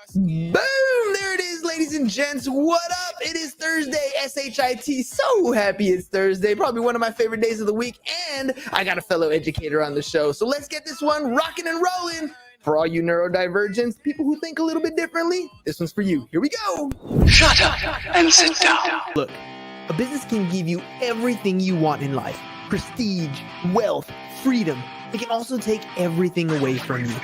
Boom! There it is, ladies and gents. What up? It is Thursday, SHIT. So happy it's Thursday. Probably one of my favorite days of the week. And I got a fellow educator on the show. So let's get this one rocking and rolling. For all you neurodivergents, people who think a little bit differently, this one's for you. Here we go. Shut up and sit down. Look, a business can give you everything you want in life. Prestige, wealth, freedom. It can also take everything away from you.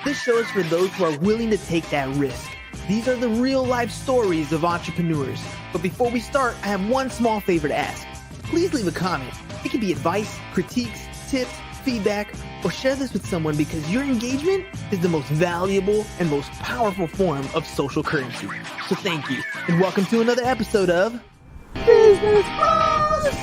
This show is for those who are willing to take that risk. These are the real life stories of entrepreneurs. But before we start, I have one small favor to ask. Please leave a comment. It can be advice, critiques, tips, feedback, or share this with someone because your engagement is the most valuable and most powerful form of social currency. So thank you, and welcome to another episode of Business Bros.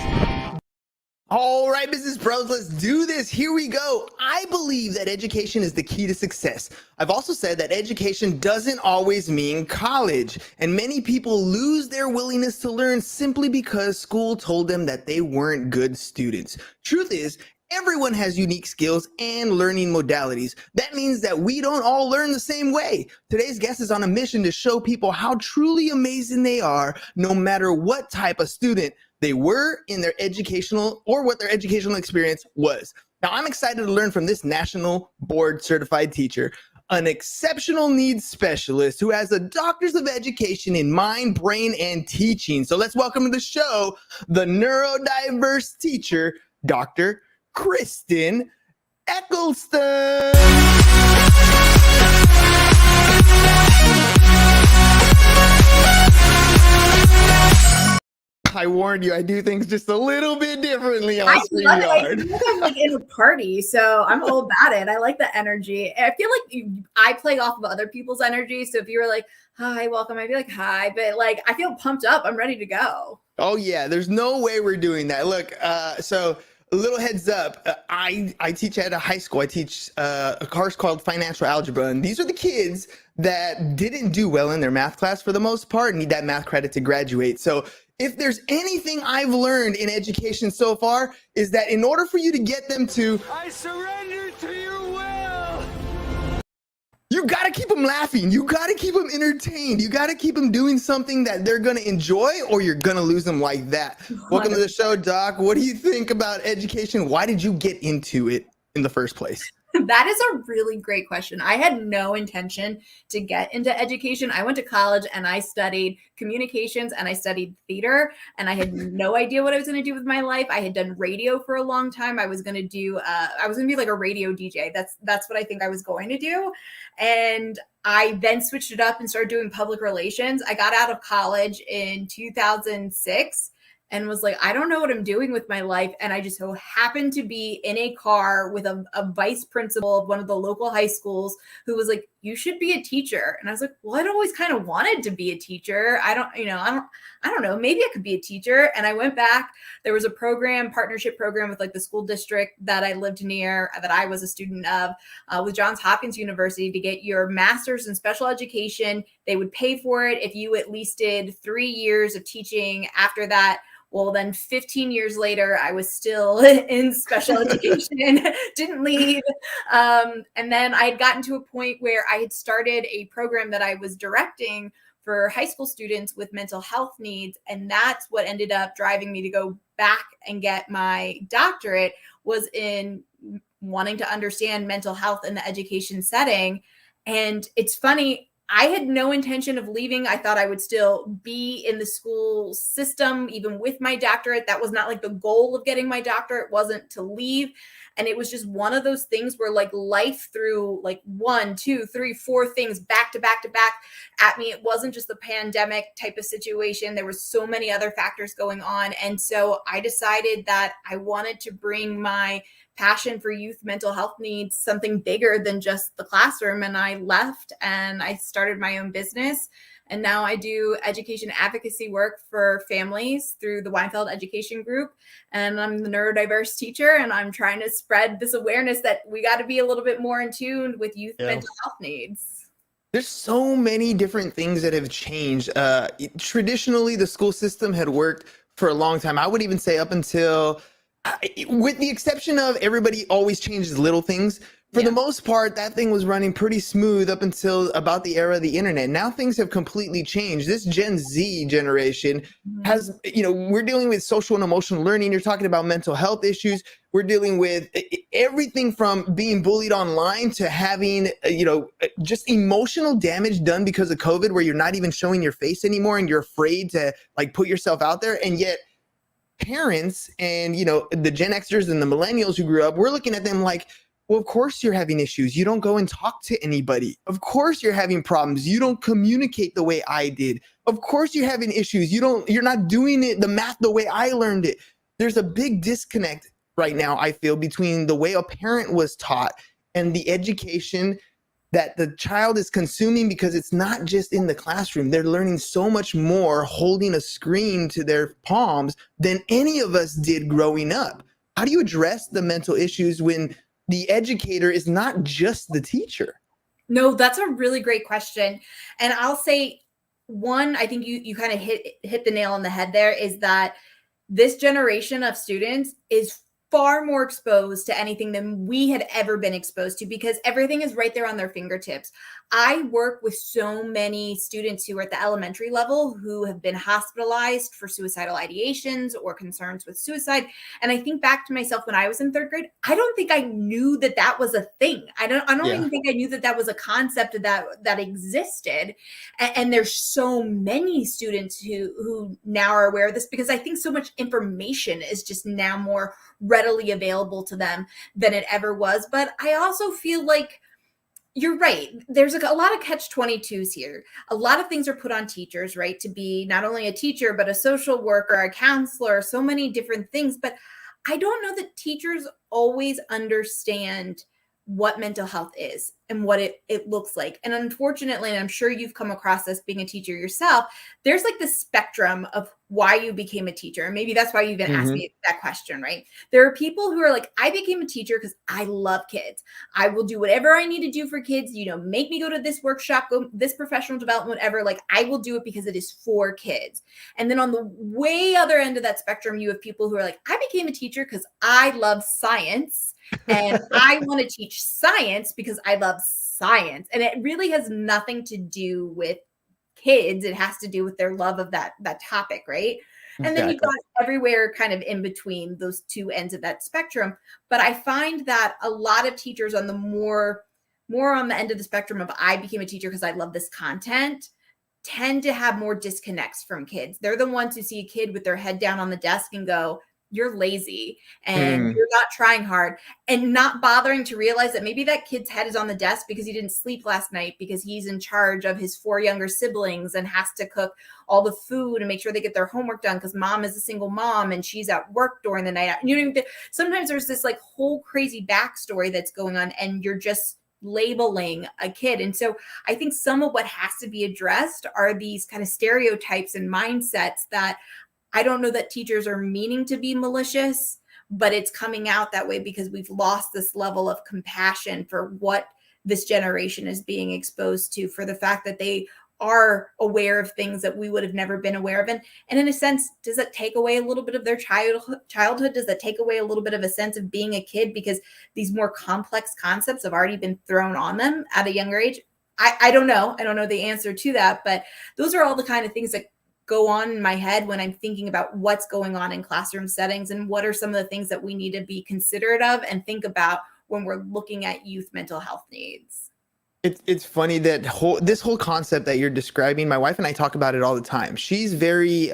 All right, business bros, let's do this. Here we go. I believe that education is the key to success. I've also said that education doesn't always mean college, and many people lose their willingness to learn simply because school told them that they weren't good students. Truth is, everyone has unique skills and learning modalities. That means that we don't all learn the same way. Today's guest is on a mission to show people how truly amazing they are, no matter what type of student they were in their educational or what their educational experience was. Now, I'm excited to learn from this national board certified teacher, an exceptional needs specialist who has a doctor's of education in mind, brain, and teaching. So let's welcome to the show, the NeuroDiverse teacher, Dr. Kristen Eccleston. I warned you, I do things just a little bit differently on StreamYard. I'm like in a party, so I'm all about it. I like the energy. I feel like I play off of other people's energy. So if you were like, hi, welcome, I'd be like, hi. But like, I feel pumped up. I'm ready to go. Oh, yeah. There's no way we're doing that. Look, so a little heads up. I teach at a high school. I teach a course called financial algebra. And these are the kids that didn't do well in their math class for the most part, need that math credit to graduate. So if there's anything I've learned in education so far is that in order for you to get them to I surrender to your will. You got to keep them laughing. You got to keep them entertained. You got to keep them doing something that they're going to enjoy, or you're going to lose them like that. Welcome to the show, Doc. What do you think about education? Why did you get into it in the first place? That is a really great question. I had no intention to get into education. I went to college and I studied communications and I studied theater, and I had no idea what I was going to do with my life. I had done radio for a long time. I was going to be like a radio DJ. That's what I think I was going to do. And I then switched it up and started doing public relations. I got out of college in 2006. And was like, I don't know what I'm doing with my life. And I just so happened to be in a car with a vice principal of one of the local high schools who was like, you should be a teacher. And I was like, well, I'd always kind of wanted to be a teacher. I don't know, maybe I could be a teacher. And I went back. There was a partnership program with like the school district that I lived near, that I was a student of, with Johns Hopkins University, to get your master's in special education. They would pay for it if you at least did 3 years of teaching after that. Well, then 15 years later, I was still in special education, didn't leave. And then I had gotten to a point where I had started a program that I was directing for high school students with mental health needs. And that's what ended up driving me to go back and get my doctorate, was in wanting to understand mental health in the education setting. And it's funny, I had no intention of leaving. I thought I would still be in the school system, even with my doctorate. That was not like the goal of getting my doctorate, wasn't to leave. And it was just one of those things where like life threw like 1, 2, 3, 4 things back to back to back at me. It wasn't just the pandemic type of situation. There were so many other factors going on. And so I decided that I wanted to bring my passion for youth mental health needs something bigger than just the classroom. And I left and I started my own business. And now I do education advocacy work for families through the Weinfeld Education Group. And I'm the neurodiverse teacher, and I'm trying to spread this awareness that we got to be a little bit more in tune with youth mental health needs. There's so many different things that have changed. Traditionally, the school system had worked for a long time. I would even say up until With the exception of everybody always changes little things, for the most part, that thing was running pretty smooth up until about the era of the internet. Now things have completely changed. This Gen Z generation has, we're dealing with social and emotional learning. You're talking about mental health issues. We're dealing with everything from being bullied online to having, just emotional damage done because of COVID, where you're not even showing your face anymore and you're afraid to like put yourself out there. And yet parents and, the Gen Xers and the millennials who grew up, we're looking at them like, well, of course you're having issues. You don't go and talk to anybody. Of course you're having problems. You don't communicate the way I did. Of course you're having issues. You're not doing the math the way I learned it. There's a big disconnect right now, I feel, between the way a parent was taught and the education that the child is consuming, because it's not just in the classroom. They're learning so much more holding a screen to their palms than any of us did growing up. How do you address the mental issues when the educator is not just the teacher? No, that's a really great question. And I'll say one, I think you kind of hit the nail on the head there, is that this generation of students is far more exposed to anything than we had ever been exposed to, because everything is right there on their fingertips. I work with so many students who are at the elementary level who have been hospitalized for suicidal ideations or concerns with suicide. And I think back to myself when I was in third grade, I don't think I knew that that was a thing. I don't even think I knew that that was a concept that existed. And there's so many students who now are aware of this, because I think so much information is just now more readily available to them than it ever was. But I also feel like you're right. There's a lot of catch-22s here. A lot of things are put on teachers, right? To be not only a teacher, but a social worker, a counselor, so many different things. But I don't know that teachers always understand what mental health is and what it looks like. And unfortunately, and I'm sure you've come across this being a teacher yourself, there's like the spectrum of why you became a teacher. And maybe that's why you've been asking me that question, right? There are people who are like, I became a teacher because I love kids. I will do whatever I need to do for kids, make me go to this workshop, go this professional development, whatever. Like, I will do it because it is for kids. And then on the way other end of that spectrum, you have people who are like, I became a teacher because I love science. And I want to teach science because I love science. And it really has nothing to do with kids. It has to do with their love of that topic, right? And then you've got everywhere kind of in between those two ends of that spectrum. But I find that a lot of teachers on the more on the end of the spectrum of I became a teacher because I love this content tend to have more disconnects from kids. They're the ones who see a kid with their head down on the desk and go, you're lazy and you're not trying hard, and not bothering to realize that maybe that kid's head is on the desk because he didn't sleep last night, because he's in charge of his 4 younger siblings and has to cook all the food and make sure they get their homework done because mom is a single mom and she's at work during the night. Sometimes there's this like whole crazy backstory that's going on, and you're just labeling a kid. And so I think some of what has to be addressed are these kind of stereotypes and mindsets that I don't know that teachers are meaning to be malicious, but it's coming out that way because we've lost this level of compassion for what this generation is being exposed to, for the fact that they are aware of things that we would have never been aware of. And in a sense, does that take away a little bit of their childhood? Does that take away a little bit of a sense of being a kid because these more complex concepts have already been thrown on them at a younger age? I don't know. I don't know the answer to that, but those are all the kind of things that go on in my head when I'm thinking about what's going on in classroom settings and what are some of the things that we need to be considerate of and think about when we're looking at youth mental health needs. It's funny that this whole concept that you're describing, my wife and I talk about it all the time. She's very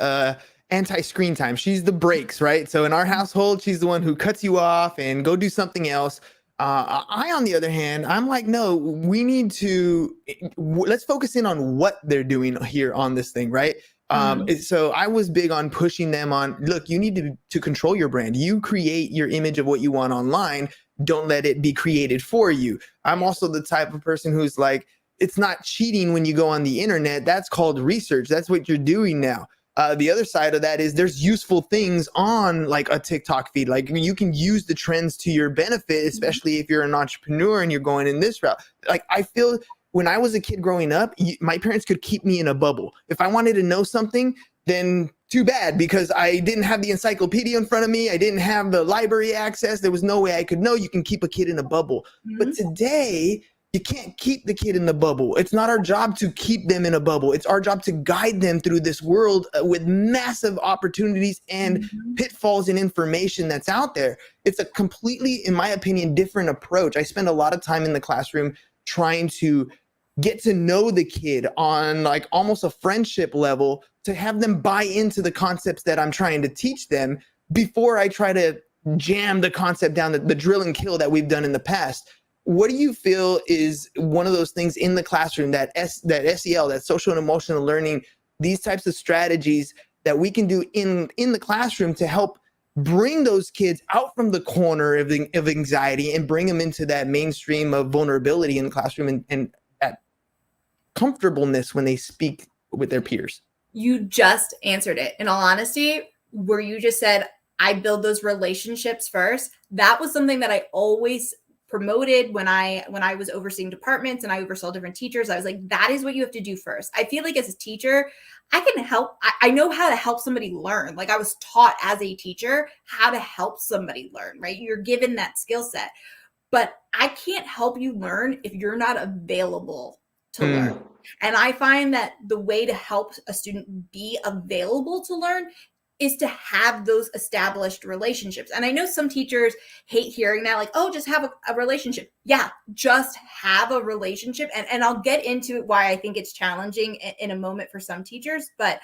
anti-screen time. She's the brakes, right? So in our household, she's the one who cuts you off and go do something else. I, on the other hand, I'm like, no, we need to, let's focus in on what they're doing here on this thing, right? So I was big on pushing them on, look, you need to control your brand. You create your image of what you want online. Don't let it be created for you. I'm also the type of person who's like, it's not cheating when you go on the internet. That's called research. That's what you're doing now. The other side of that is there's useful things on like a TikTok feed. Like you can use the trends to your benefit, especially if you're an entrepreneur and you're going in this route. Like I feel when I was a kid growing up, my parents could keep me in a bubble. If I wanted to know something, then too bad, because I didn't have the encyclopedia in front of me. I didn't have the library access. There was no way I could know. You can keep a kid in a bubble. But today, you can't keep the kid in the bubble. It's not our job to keep them in a bubble. It's our job to guide them through this world with massive opportunities and pitfalls and information that's out there. It's a completely, in my opinion, different approach. I spend a lot of time in the classroom trying to get to know the kid on like almost a friendship level, to have them buy into the concepts that I'm trying to teach them before I try to jam the concept down the drill and kill that we've done in the past. What do you feel is one of those things in the classroom, that SEL, that social and emotional learning, these types of strategies that we can do in the classroom to help bring those kids out from the corner of anxiety and bring them into that mainstream of vulnerability in the classroom and that comfortableness when they speak with their peers? You just answered it. In all honesty, where you just said, I build those relationships first. That was something that I always promoted when I was overseeing departments and I oversaw different teachers. I was like, that is what you have to do first. I feel like as a teacher, I can help. I know how to help somebody learn. Like I was taught as a teacher how to help somebody learn, right? You're given that skill set, but I can't help you learn if you're not available to learn. And I find that the way to help a student be available to learn is to have those established relationships. And I know some teachers hate hearing that, like, oh, just have a relationship. Yeah, just have a relationship. And I'll get into why I think it's challenging in a moment for some teachers. But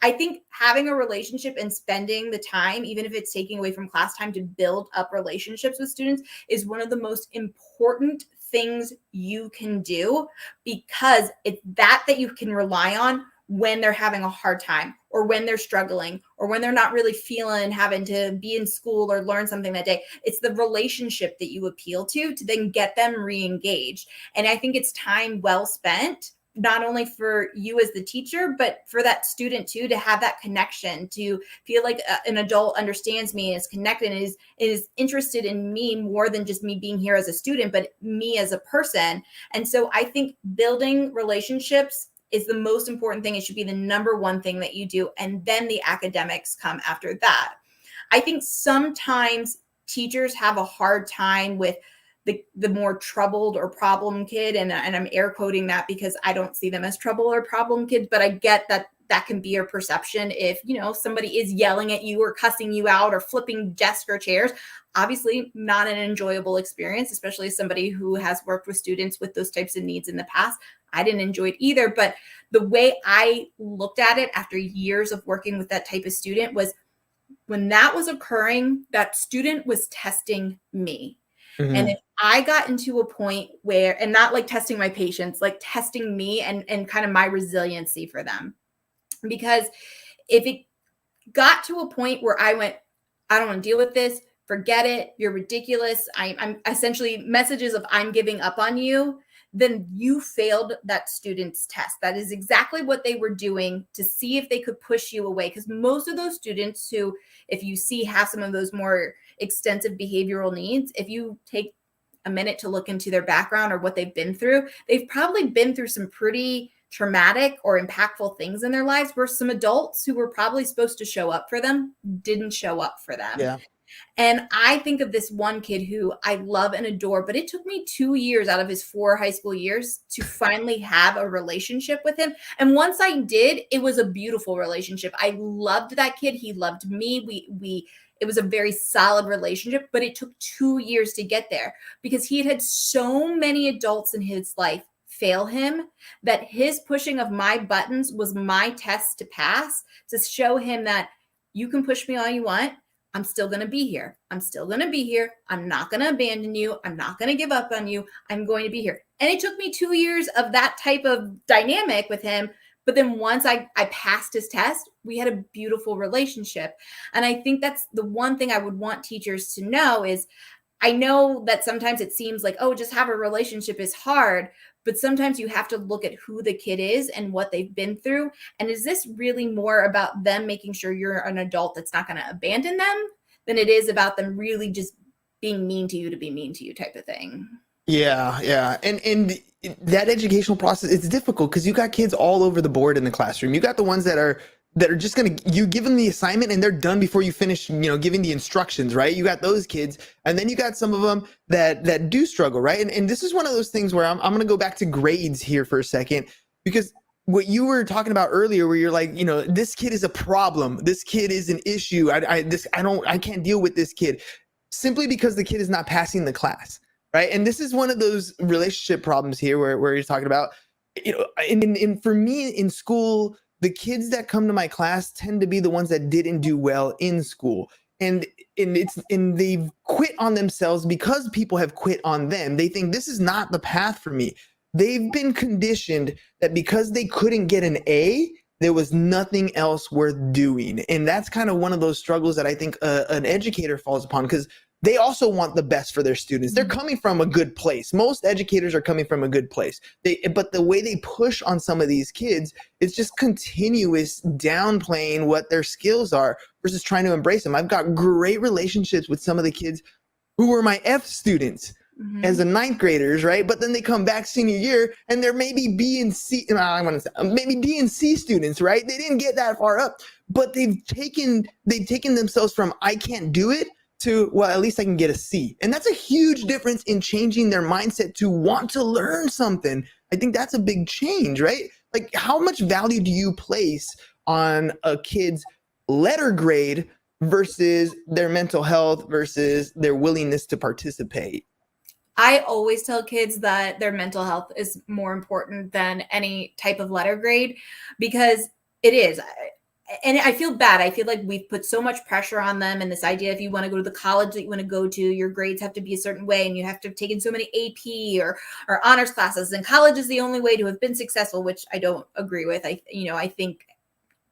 I think having a relationship and spending the time, even if it's taking away from class time, to build up relationships with students is one of the most important things you can do, because it's that you can rely on when they're having a hard time or when they're struggling or when they're not really feeling having to be in school or learn something that day. It's the relationship that you appeal to then get them re-engaged. And I think it's time well spent, not only for you as the teacher, but for that student too, to have that connection, to feel like an adult understands me, is connected, and is interested in me more than just me being here as a student, but me as a person. And so I think building relationships is the most important thing. It should be the number one thing that you do. And then the academics come after that. I think sometimes teachers have a hard time with the more troubled or problem kid. And I'm air quoting that because I don't see them as trouble or problem kids, but I get that can be your perception if, somebody is yelling at you or cussing you out or flipping desks or chairs. Obviously not an enjoyable experience, especially as somebody who has worked with students with those types of needs in the past. I didn't enjoy it either. But the way I looked at it after years of working with that type of student was, when that was occurring, that student was testing me. Mm-hmm. And if I got into a point where, and not like testing my patience, like testing me and kind of my resiliency for them. Because if it got to a point where I went, I don't want to deal with this, forget it, you're ridiculous, I'm essentially messages of I'm giving up on you, then you failed that student's test. That is exactly what they were doing to see if they could push you away. Because most of those students who, if you see, have some of those more extensive behavioral needs, if you take a minute to look into their background or what they've been through, they've probably been through some pretty traumatic or impactful things in their lives, where some adults who were probably supposed to show up for them didn't show up for them. Yeah. And I think of this one kid who I love and adore, but it took me 2 years out of his 4 high school years to finally have a relationship with him. And once I did, it was a beautiful relationship. I loved that kid. He loved me. It was a very solid relationship, but it took 2 years to get there because he had so many adults in his life fail him that his pushing of my buttons was my test to pass, to show him that you can push me all you want. I'm still going to be here. I'm still going to be here. I'm not going to abandon you. I'm not going to give up on you. I'm going to be here. And it took me 2 years of that type of dynamic with him. But then once I passed his test, we had a beautiful relationship. And I think that's the one thing I would want teachers to know is, I know that sometimes it seems like, oh, just have a relationship is hard. But sometimes you have to look at who the kid is and what they've been through. And is this really more about them making sure you're an adult that's not going to abandon them than it is about them really just being mean to you to be mean to you type of thing? Yeah. And that educational process, it's difficult because you got kids all over the board in the classroom. You got the ones that are that are just you give them the assignment and they're done before you finish, giving the instructions, right? You got those kids, and then you got some of them that do struggle, right? And this is one of those things where I'm going to go back to grades here for a second, because what you were talking about earlier, where you're like, this kid is a problem, this kid is an issue, I can't deal with this kid, simply because the kid is not passing the class, right? And this is one of those relationship problems here where you're talking about, and for me in school, the kids that come to my class tend to be the ones that didn't do well in school. And they've quit on themselves because people have quit on them. They think this is not the path for me. They've been conditioned that because they couldn't get an A, there was nothing else worth doing. And that's kind of one of those struggles that I think an educator falls upon, because they also want the best for their students. They're coming from a good place. Most educators are coming from a good place. But the way they push on some of these kids is just continuous downplaying what their skills are versus trying to embrace them. I've got great relationships with some of the kids who were my F students as a ninth graders, right? But then they come back senior year and they're maybe B and C, maybe B and C students, right? They didn't get that far up, but they've taken themselves from I can't do it to, well, at least I can get a C. And that's a huge difference in changing their mindset to want to learn something. I think that's a big change, right? Like, how much value do you place on a kid's letter grade versus their mental health versus their willingness to participate? I always tell kids that their mental health is more important than any type of letter grade, because it is. And I feel bad. I feel like we've put so much pressure on them, and this idea, if you want to go to the college that you want to go to, your grades have to be a certain way, and you have to have taken so many AP or honors classes, and college is the only way to have been successful, which I don't agree with. I think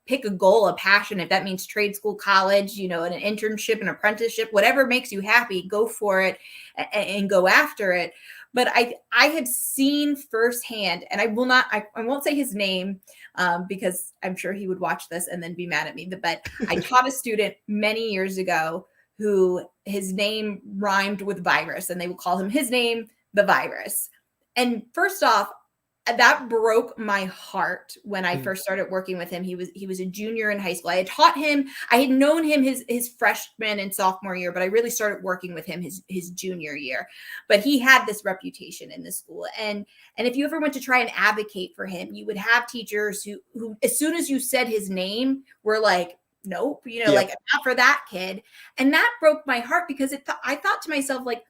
pick a goal, a passion. If that means trade school, college, an internship, an apprenticeship, whatever makes you happy, go for it and go after it. But I have seen firsthand, and I won't say his name because I'm sure he would watch this and then be mad at me. But I taught a student many years ago who his name rhymed with virus, and they would call him his name, the virus. And first off, that broke my heart when I first started working with him. He was a junior in high school. I had taught him, I had known him his freshman and sophomore year, but I really started working with him his junior year. But he had this reputation in the school. And if you ever went to try and advocate for him, you would have teachers who as soon as you said his name, were like, nope, like, not for that kid. And that broke my heart, because I thought to myself, like,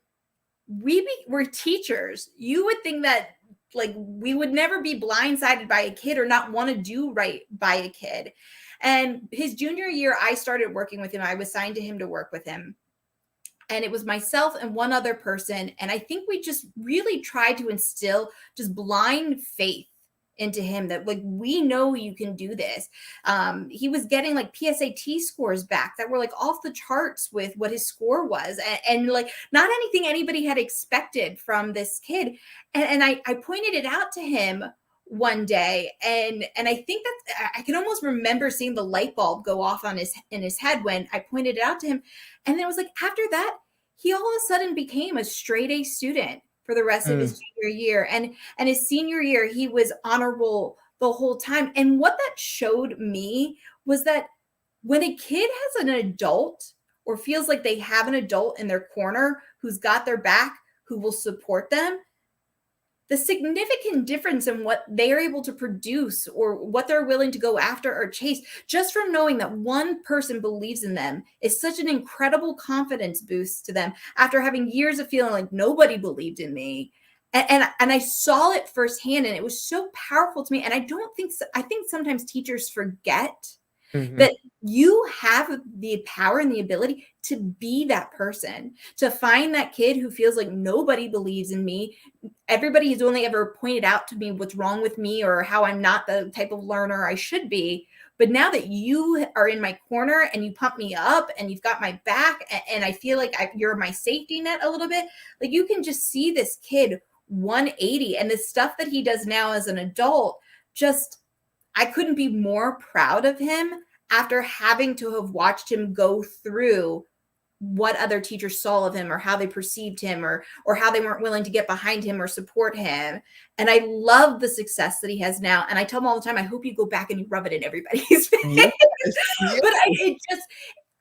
we're teachers. You would think that, like, we would never be blindsided by a kid or not want to do right by a kid. And his junior year, I started working with him. I was assigned to him to work with him. And it was myself and one other person. And I think we just really tried to instill just blind faith into him that, like, we know you can do this. He was getting like PSAT scores back that were like off the charts with what his score was, and like not anything anybody had expected from this kid. And I pointed it out to him one day, and I think that I can almost remember seeing the light bulb go off in his head when I pointed it out to him. And it was like, after that, he all of a sudden became a straight A student for the rest of his junior year. And his senior year, he was honorable the whole time. And what that showed me was that when a kid has an adult, or feels like they have an adult in their corner who's got their back, who will support them, the significant difference in what they're able to produce or what they're willing to go after or chase, just from knowing that one person believes in them, is such an incredible confidence boost to them after having years of feeling like nobody believed in me. And I saw it firsthand, and it was so powerful to me. And I think sometimes teachers forget that you have the power and the ability to be that person, to find that kid who feels like nobody believes in me. Everybody has only ever pointed out to me what's wrong with me or how I'm not the type of learner I should be. But now that you are in my corner and you pump me up and you've got my back, and I feel like you're my safety net a little bit, like, you can just see this kid 180, and the stuff that he does now as an adult, just, I couldn't be more proud of him after having to have watched him go through what other teachers saw of him or how they perceived him or how they weren't willing to get behind him or support him. And I love the success that he has now. And I tell him all the time, I hope you go back and you rub it in everybody's face. Yes, yes. But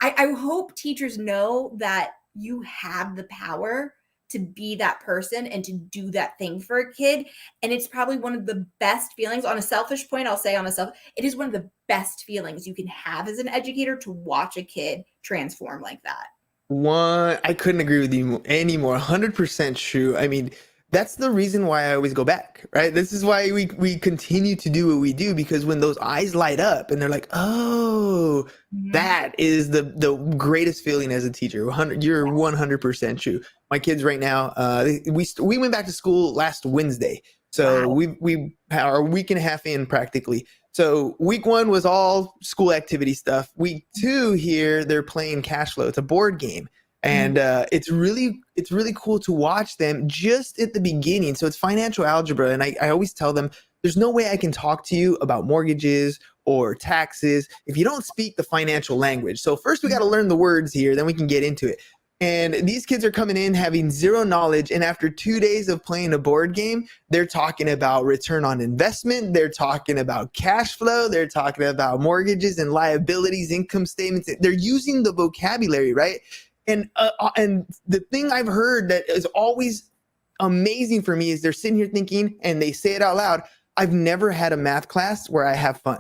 I hope teachers know that you have the power to be that person and to do that thing for a kid. And it's probably one of the best feelings. On a selfish point, I'll say it is one of the best feelings you can have as an educator to watch a kid transform like that. I couldn't agree with you anymore. 100% true. I mean, that's the reason why I always go back, right? This is why we continue to do what we do, because when those eyes light up and they're like, oh, that is the greatest feeling as a teacher. You're 100% true. My kids right now, we went back to school last Wednesday. So Wow. we are a week and a half in practically. So week 1 was all school activity stuff. Week 2 here, they're playing cash flow. It's a board game. And it's really cool to watch them just at the beginning. So it's financial algebra. And I always tell them, there's no way I can talk to you about mortgages or taxes if you don't speak the financial language. So first we got to learn the words here, then we can get into it. And these kids are coming in having zero knowledge. And after 2 days of playing a board game, they're talking about return on investment. They're talking about cash flow. They're talking about mortgages and liabilities, income statements. They're using the vocabulary, right? And the thing I've heard that is always amazing for me is they're sitting here thinking, and they say it out loud, I've never had a math class where I have fun.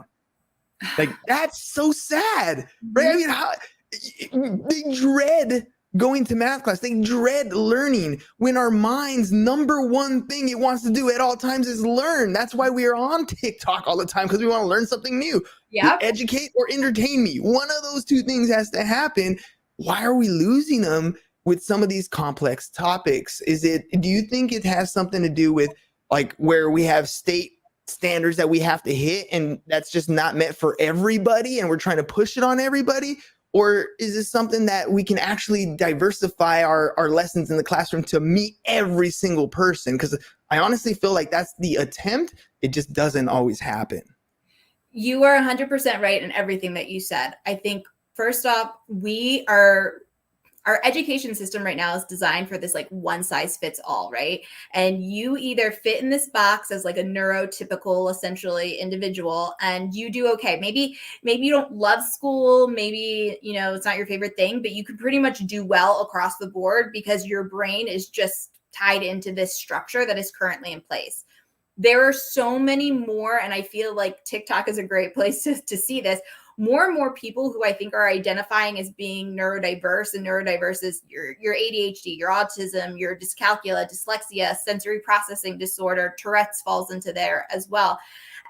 Like, that's so sad, right? I mean, they dread going to math class. They dread learning when our mind's number one thing it wants to do at all times is learn. That's why we are on TikTok all the time, because we want to learn something new. Yeah. Educate or entertain me. One of those two things has to happen. Why are we losing them with some of these complex topics? Do you think it has something to do with like where we have state standards that we have to hit and that's just not meant for everybody and we're trying to push it on everybody? Or is this something that we can actually diversify our lessons in the classroom to meet every single person? Because I honestly feel like that's the attempt. It just doesn't always happen. You are 100% right in everything that you said. I think first off, our education system right now is designed for this like one size fits all, right? And you either fit in this box as like a neurotypical, essentially individual, and you do okay. Maybe you don't love school, maybe, it's not your favorite thing, but you could pretty much do well across the board because your brain is just tied into this structure that is currently in place. There are so many more, and I feel like TikTok is a great place to see this. More and more people who I think are identifying as being neurodiverse, and neurodiverse is your ADHD, your autism, your dyscalculia, dyslexia, sensory processing disorder, Tourette's falls into there as well.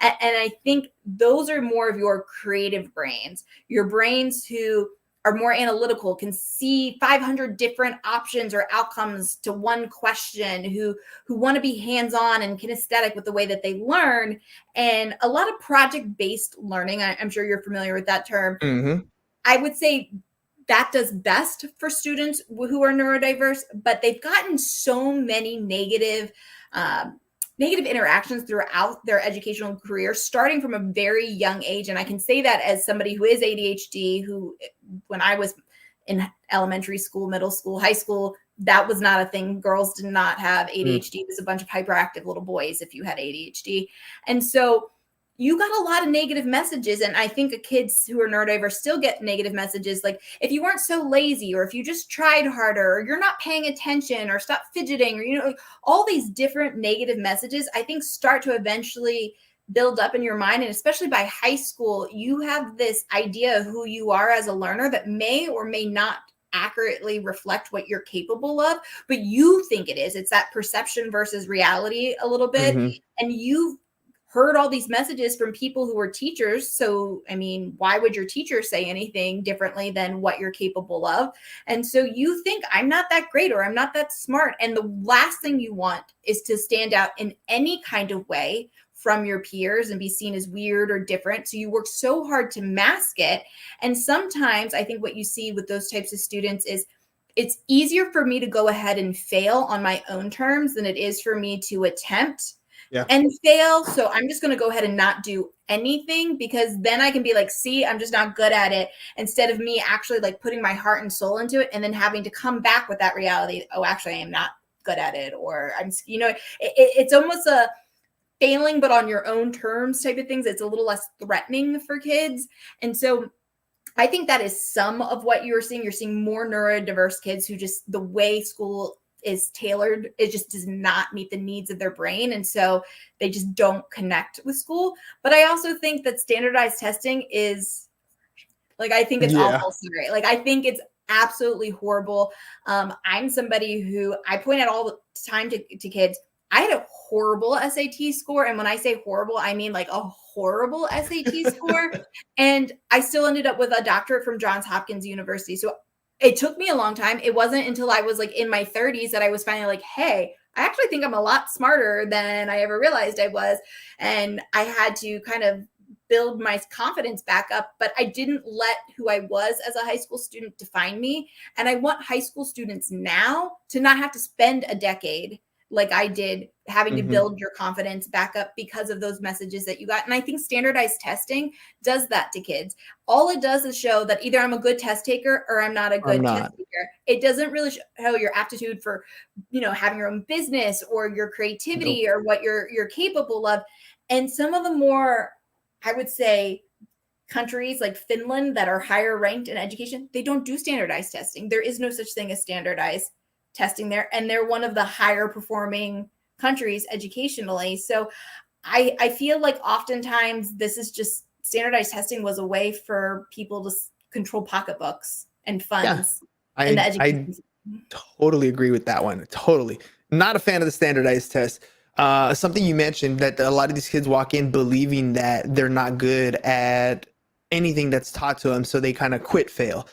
And I think those are more of your creative brains, your brains who are more analytical, can see 500 different options or outcomes to one question, who want to be hands-on and kinesthetic with the way that they learn. And a lot of project-based learning, I'm sure you're familiar with that term. Mm-hmm. I would say that does best for students who are neurodiverse, but they've gotten so many negative interactions throughout their educational career, starting from a very young age. And I can say that as somebody who is ADHD, who when I was in elementary school, middle school, high school, that was not a thing. Girls did not have ADHD. It was a bunch of hyperactive little boys if you had ADHD. And so you got a lot of negative messages. And I think kids who are neurodiverse still get negative messages. Like if you weren't so lazy, or if you just tried harder, or you're not paying attention, or stop fidgeting, or, all these different negative messages, I think start to eventually build up in your mind. And especially by high school, you have this idea of who you are as a learner that may or may not accurately reflect what you're capable of, but you think it is. It's that perception versus reality a little bit. Mm-hmm. And you've heard all these messages from people who are teachers. So, I mean, why would your teacher say anything differently than what you're capable of? And so you think I'm not that great, or I'm not that smart. And the last thing you want is to stand out in any kind of way from your peers and be seen as weird or different. So you work so hard to mask it. And sometimes I think what you see with those types of students is it's easier for me to go ahead and fail on my own terms than it is for me to attempt Yeah. and fail. So I'm just going to go ahead and not do anything, because then I can be like, see, I'm just not good at it, instead of me actually like putting my heart and soul into it and then having to come back with that reality. Oh, actually, I am not good at it. Or I'm, it's almost a failing, but on your own terms type of things. It's a little less threatening for kids. And so I think that is some of what you're seeing. You're seeing more neurodiverse kids who just, the way school is tailored, it just does not meet the needs of their brain. And so they just don't connect with school. But I also think that standardized testing is, like, I think it's awful. Sorry. Like, I think it's absolutely horrible. I'm somebody who I point out all the time to kids, I had a horrible SAT score. And when I say horrible, I mean like a horrible SAT score. And I still ended up with a doctorate from Johns Hopkins University. So it took me a long time. It wasn't until I was like in my 30s that I was finally like, hey, I actually think I'm a lot smarter than I ever realized I was. And I had to kind of build my confidence back up, but I didn't let who I was as a high school student define me. And I want high school students now to not have to spend a decade like I did having to build your confidence back up because of those messages that you got. And I think standardized testing does that to kids. All it does is show that either I'm a good test taker or I'm not a good test taker. It doesn't really show your aptitude for, having your own business or your creativity or what you're capable of. And some of the more, I would say, countries like Finland that are higher ranked in education, they don't do standardized testing. There is no such thing as standardized testing there. And they're one of the higher performing countries educationally. So I feel like oftentimes this is just, standardized testing was a way for people to control pocketbooks and funds in the education system. I totally agree with that one. Totally. Not a fan of the standardized test. Something you mentioned, that a lot of these kids walk in believing that they're not good at anything that's taught to them, so they kind of quit fail.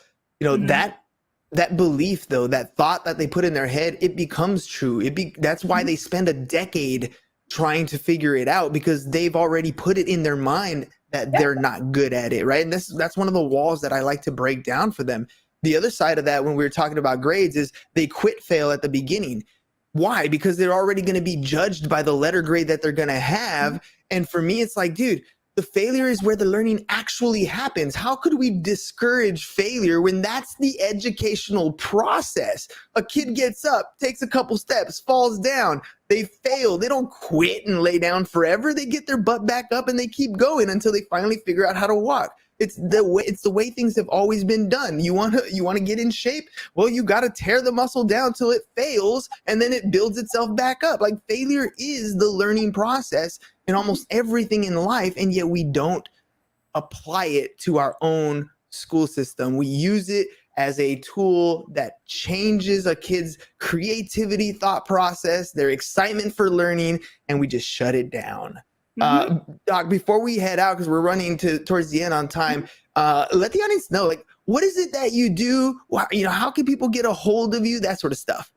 That belief, though, that thought that they put in their head, it becomes true. That's why they spend a decade trying to figure it out, because they've already put it in their mind that they're not good at it, right? And that's one of the walls that I like to break down for them. The other side of that, when we were talking about grades, is they quit fail at the beginning. Why? Because they're already going to be judged by the letter grade that they're going to have. And for me, it's like, dude, the failure is where the learning actually happens. How could we discourage failure when that's the educational process? A kid gets up, takes a couple steps, falls down, they fail. They don't quit and lay down forever. They get their butt back up and they keep going until they finally figure out how to walk. It's the way things have always been done. You want to get in shape? Well, you got to tear the muscle down till it fails, and then it builds itself back up. Like, failure is the learning process in almost everything in life, and yet we don't apply it to our own school system. We use it as a tool that changes a kid's creativity, thought process, their excitement for learning, and we just shut it down. Doc, before we head out, because we're running towards the end on time, let the audience know, like, what is it that you do? How can people get a hold of you? That sort of stuff.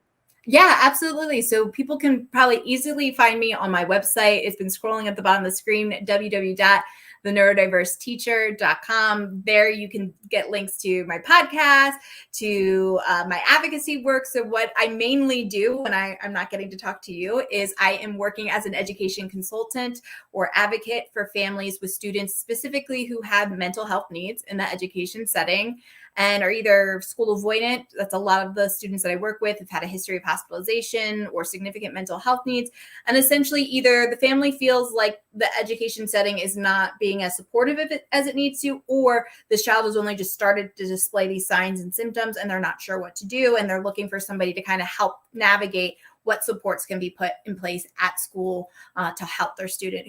Yeah, absolutely. So people can probably easily find me on my website. It's been scrolling at the bottom of the screen, www.theneuroDiverseTeacher.com. There you can get links to my podcast, to my advocacy work. So what I mainly do when I'm not getting to talk to you is I am working as an education consultant or advocate for families with students specifically who have mental health needs in the education setting and are either school avoidant. That's a lot of the students that I work with have had a history of hospitalization or significant mental health needs. And essentially either the family feels like the education setting is not being as supportive of it as it needs to, or this child has only just started to display these signs and symptoms and they're not sure what to do. And they're looking for somebody to kind of help navigate what supports can be put in place at school to help their student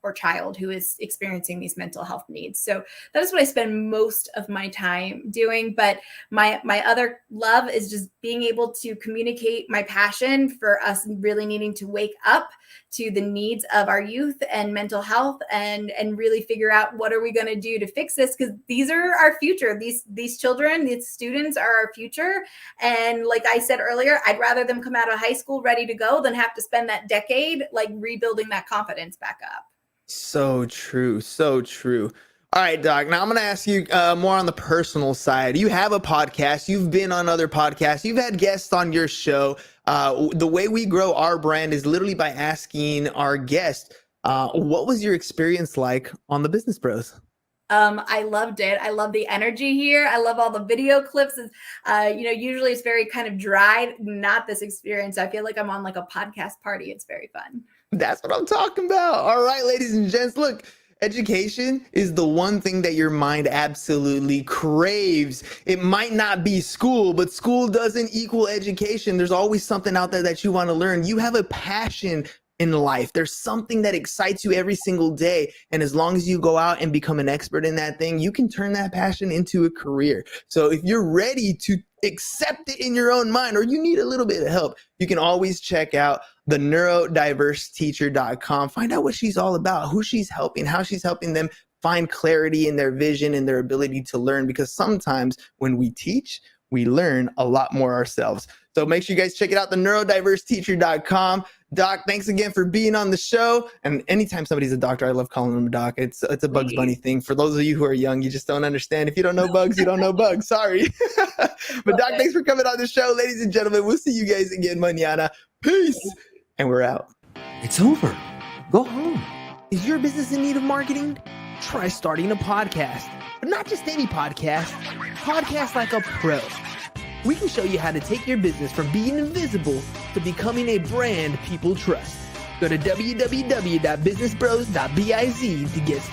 or child who is experiencing these mental health needs. So that is what I spend most of my time doing. But my other love is just being able to communicate my passion for us really needing to wake up to the needs of our youth and mental health and really figure out what are we going to do to fix this, because these are our future. These children, these students are our future. And like I said earlier, I'd rather them come out of high school ready to go than have to spend that decade like rebuilding that confidence back up. So true. So true. All right, Doc. Now I'm going to ask you more on the personal side. You have a podcast. You've been on other podcasts. You've had guests on your show. The way we grow our brand is literally by asking our guests, what was your experience like on the Business Bros? I loved it. I love the energy here. I love all the video clips. Usually it's very kind of dry. Not this experience. I feel like I'm on like a podcast party. It's very fun. That's what I'm talking about. All right, ladies and gents, look, education is the one thing that your mind absolutely craves. It might not be school, but school doesn't equal education. There's always something out there that you want to learn. You have a passion in life. There's something that excites you every single day. And as long as you go out and become an expert in that thing, you can turn that passion into a career. So if you're ready to accept it in your own mind, or you need a little bit of help, you can always check out the NeuroDiverseTeacher.com. Find out what she's all about, who she's helping, how she's helping them find clarity in their vision and their ability to learn. Because sometimes when we teach, we learn a lot more ourselves. So make sure you guys check it out, the NeuroDiverseTeacher.com. Doc, thanks again for being on the show. And anytime somebody's a doctor, I love calling them a doc. It's a Bugs Bunny thing. For those of you who are young, you just don't understand. If you don't know bugs, you don't know bugs. Sorry. But Doc, thanks for coming on the show. Ladies and gentlemen, we'll see you guys again mañana. Peace. And we're out. It's over. Go home. Is your business in need of marketing? Try starting a podcast. But not just any podcast. Podcast like a pro. We can show you how to take your business from being invisible to becoming a brand people trust. Go to www.businessbros.biz to get started.